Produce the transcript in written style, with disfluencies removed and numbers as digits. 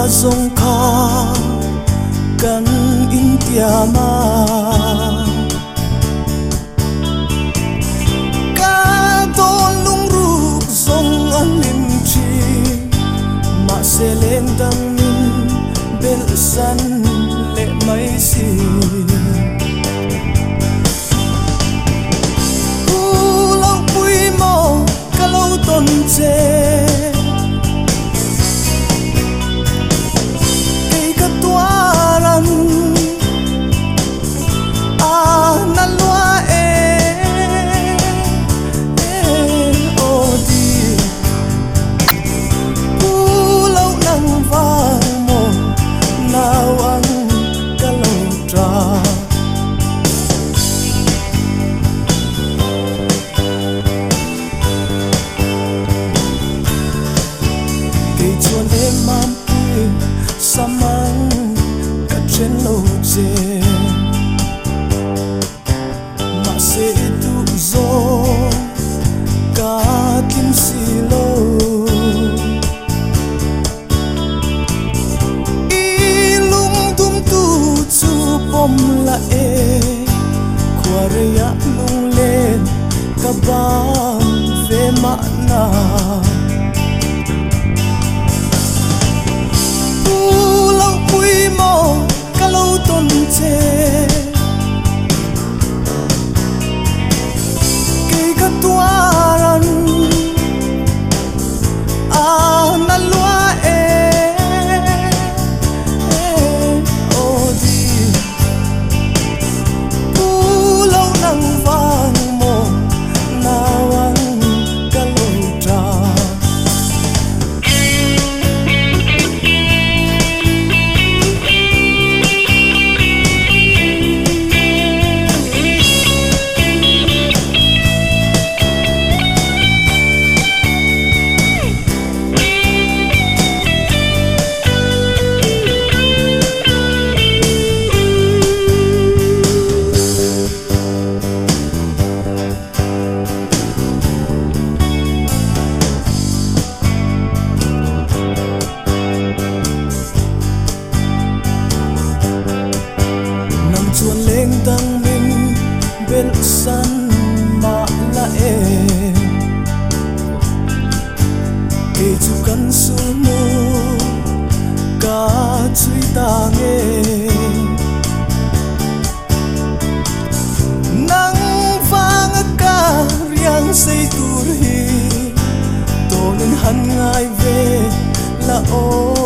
zong kha kan in tia ma ka ton lung ru zong an lim chi ma se len dang min bel san le mai si u lo pui mo ka lo ton che samang ka chen lo che ma se tu zo ka kim si lo I lung tum tu chu pom la e kware ya lung len ka bang ve ma na ton che ke ka tuaran a na lua o di pu lo nang vang mo na wang ka lo tra dang min bel san ma la e ke chu kan su mu ka chui ta nge nang vang ka riang sei tur hi tonin han ngai ve la o